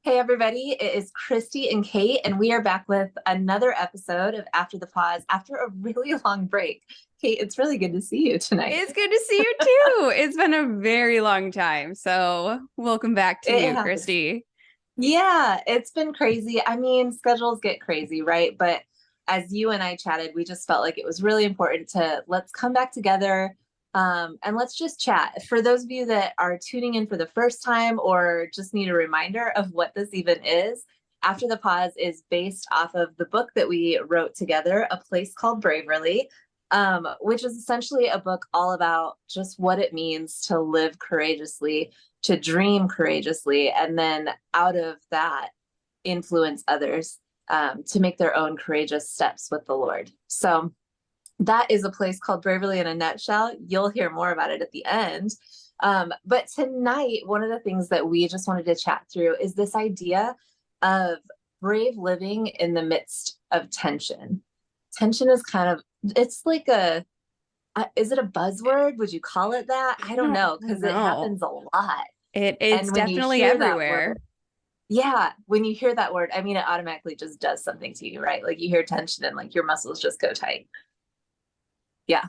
Hey everybody, it is Kristy and Kate, and we are back with another episode of After the Pause after a really long break. Kate, it's really good to see you tonight. It's good to see you too. It's been a very long time. So, welcome back to It you, has. Kristy. Yeah, it's been crazy. I mean, schedules get crazy, right? But as you and I chatted, we just felt like it was really important to let's come back together and let's just chat. For those of you that are tuning in for the first time or just need a reminder of what this even is, After the Pause is based off of the book that we wrote together, A Place Called Braverly, which is essentially a book all about just what it means to live courageously, to dream courageously, and then out of that, influence others to make their own courageous steps with the Lord. So that is A Place Called Braverly in a nutshell. You'll hear more about it at the end. But tonight, one of the things that we just wanted to chat through is this idea of brave living in the midst of tension. Tension is kind of, it's like is it a buzzword? Would you call it that? I don't know, I don't because it know. happens a lot. It's And when you definitely hear that everywhere. word, yeah, when you hear that word, I mean, it automatically just does something to you, right? Like you hear tension and like your muscles just go tight. Yeah.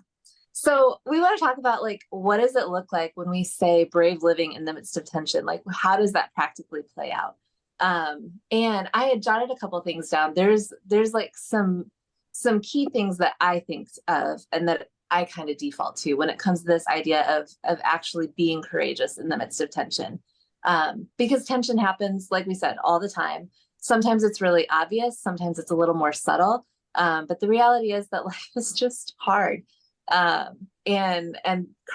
So we want to talk about like what does it look like when we say brave living in the midst of tension? Like how does that practically play out? And I had jotted a couple things down. There's like some key things that I think of and that I kind of default to when it comes to this idea of actually being courageous in the midst of tension. Because tension happens, like we said, all the time. Sometimes it's really obvious, sometimes it's a little more subtle. But the reality is that life is just hard, and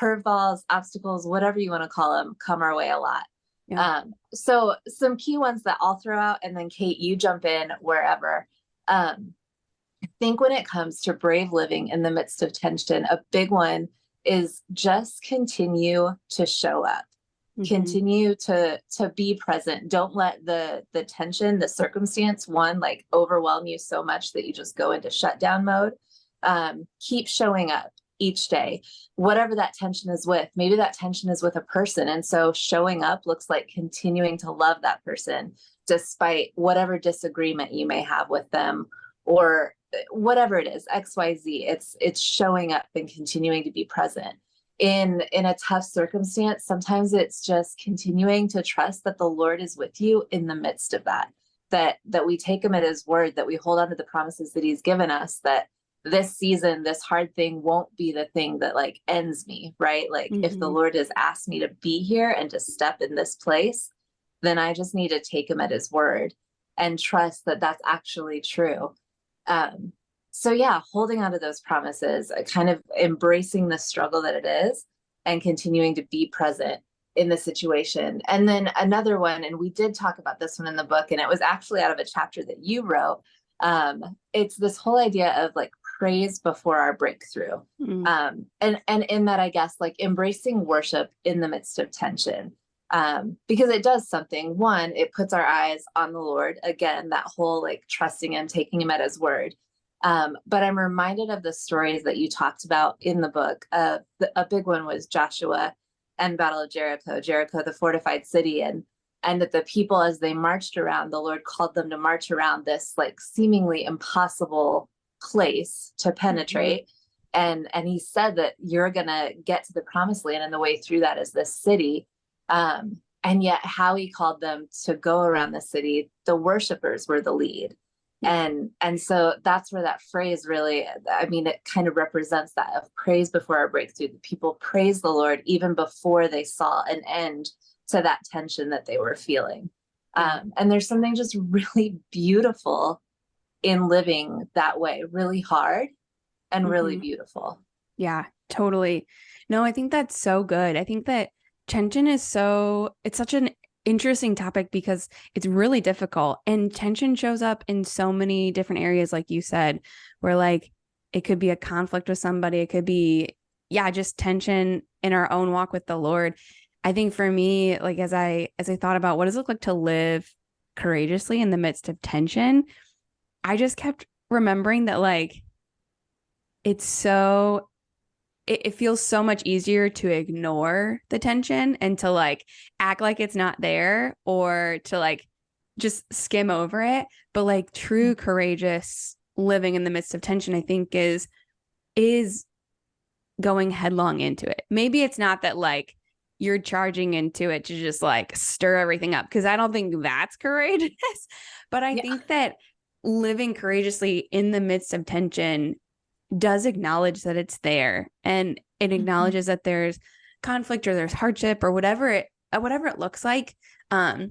curveballs, obstacles, whatever you want to call them, come our way a lot. Yeah. So some key ones that I'll throw out, and then Kate, you jump in wherever. I think when it comes to brave living in the midst of tension, a big one is just continue to show up, Hmm. continue to be present. Don't let the tension, the circumstance, one like overwhelm you so much that you just go into shutdown mode. Keep showing up each day, whatever that tension is with. Maybe that tension is with a person, and so showing up looks like continuing to love that person despite whatever disagreement you may have with them, or whatever it is, XYZ. It's showing up and continuing to be present in a tough circumstance. Sometimes it's just continuing to trust that the Lord is with you in the midst of that we take him at his word, that we hold on to the promises that he's given us, that this season, this hard thing won't be the thing that like ends me, right? Like if the Hmm. Lord has asked me to be here and to step in this place, then I just need to take him at his word and trust that that's actually true. Um, so yeah, holding on to those promises, kind of embracing the struggle that it is and continuing to be present in the situation. And then another one, and we did talk about this one in the book, and it was actually out of a chapter that you wrote. It's this whole idea of like praise before our breakthrough. Mm. And in that, I guess, like embracing worship in the midst of tension. Because it does something. One, it puts our eyes on the Lord. Again, that whole like trusting him, taking him at his word. But I'm reminded of the stories that you talked about in the book. A big one was Joshua and the Battle of Jericho, Jericho, the fortified city, and that the people, as they marched around, the Lord called them to march around this like seemingly impossible place to Hmm. penetrate. And he said that you're gonna get to the promised land, and the way through that is this city. And yet, how he called them to go around the city, the worshipers were the lead. Yeah. And so that's where that phrase really, I mean, it kind of represents that of praise before our breakthrough. The people praised the Lord even before they saw an end to that tension that they were feeling. Yeah. And there's something just really beautiful in living that way, really hard and really Hmm. beautiful. Yeah, totally. No, I think that's so good. I think that tension is it's such an interesting topic because it's really difficult. And tension shows up in so many different areas, like you said, where like it could be a conflict with somebody, it could be, yeah, just tension in our own walk with the Lord. I think for me, like as I thought about what does it look like to live courageously in the midst of tension, I just kept remembering that like it's so it feels so much easier to ignore the tension and to like act like it's not there or to like just skim over it. But like true courageous living in the midst of tension, I think is going headlong into it. Maybe it's not that like you're charging into it to just like stir everything up, because I don't think that's courageous. But I think that living courageously in the midst of tension does acknowledge that it's there, and it acknowledges that there's conflict or there's hardship or whatever it looks like. I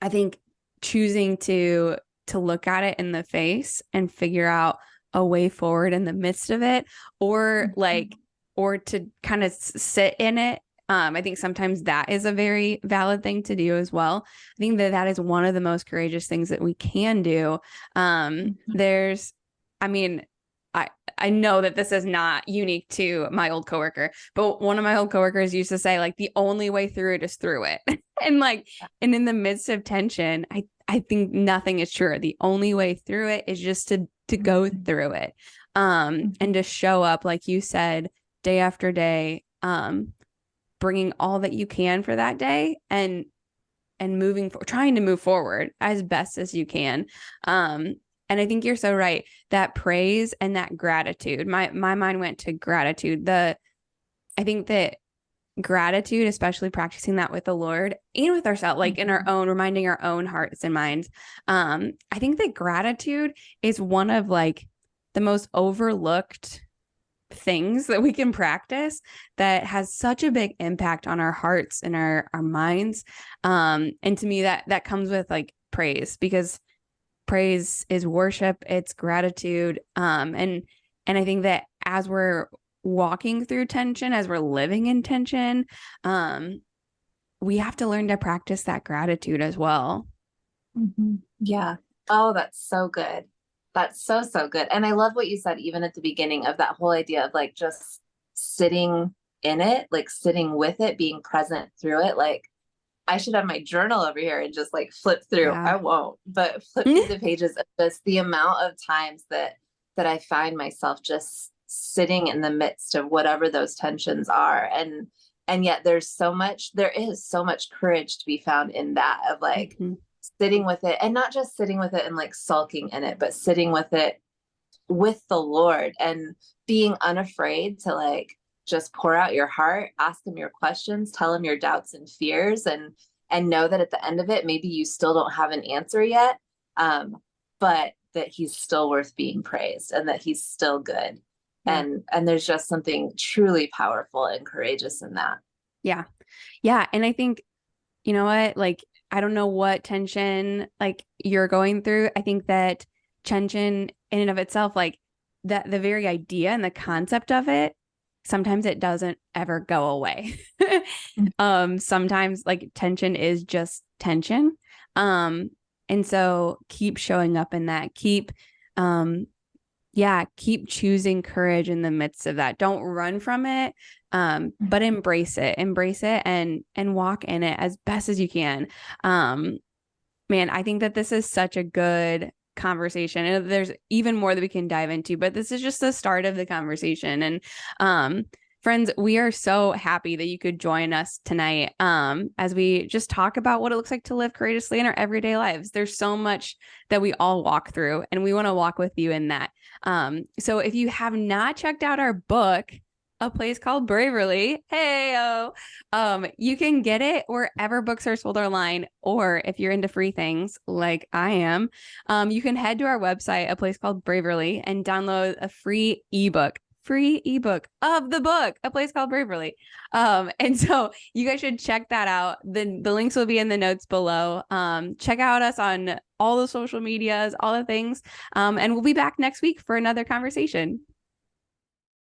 think choosing to look at it in the face and figure out a way forward in the midst of it, or like, or to kind of sit in it. I think sometimes that is a very valid thing to do as well. I think that is one of the most courageous things that we can do. There's, I mean, I know that this is not unique to my old coworker, but one of my old coworkers used to say, like, the only way through it is through it. And like, and in the midst of tension, I think nothing is truer. The only way through it is just to go through it. And to show up, like you said, day after day, bringing all that you can for that day, and trying to move forward as best as you can. And I think you're so right, that praise and that gratitude. My mind went to gratitude. I think that gratitude, especially practicing that with the Lord and with ourselves, like in our own, reminding our own hearts and minds. I think that gratitude is one of like the most overlooked things that we can practice that has such a big impact on our hearts and our minds. And to me, that comes with like praise, because praise is worship, it's gratitude. And I think that as we're walking through tension, as we're living in tension, we have to learn to practice that gratitude as well. Yeah. Oh, that's so good. That's so, so good. And I love what you said, even at the beginning, of that whole idea of like just sitting in it, like sitting with it, being present through it. Like, I should have my journal over here and just like flip through. Yeah. I won't, but flip through the pages of just the amount of times that I find myself just sitting in the midst of whatever those tensions are. And yet there is so much courage to be found in that, of like sitting with it, and not just sitting with it and like sulking in it, but sitting with it with the Lord, and being unafraid to like just pour out your heart, ask him your questions, tell him your doubts and fears, and know that at the end of it, maybe you still don't have an answer yet, but that he's still worth being praised, and that he's still good. And there's just something truly powerful and courageous in that. Yeah. And I think, you know what, like, I don't know what tension like you're going through. I think that tension in and of itself, like that, the very idea and the concept of it, sometimes it doesn't ever go away. Sometimes like tension is just tension. And so keep showing up in that, keep choosing courage in the midst of that. Don't run from it. But embrace it and walk in it as best as you can. Man, I think that this is such a good conversation, and there's even more that we can dive into, but this is just the start of the conversation. And friends, we are so happy that you could join us tonight as we just talk about what it looks like to live courageously in our everyday lives. There's so much that we all walk through, and we want to walk with you in that. So if you have not checked out our book, A Place Called Braverly, you can get it wherever books are sold online, or if you're into free things like I am, you can head to our website, A Place Called Braverly, and download a free ebook of the book, A Place Called Braverly. And so you guys should check that out. The links will be in the notes below. Check out us on all the social medias, all the things. And we'll be back next week for another conversation.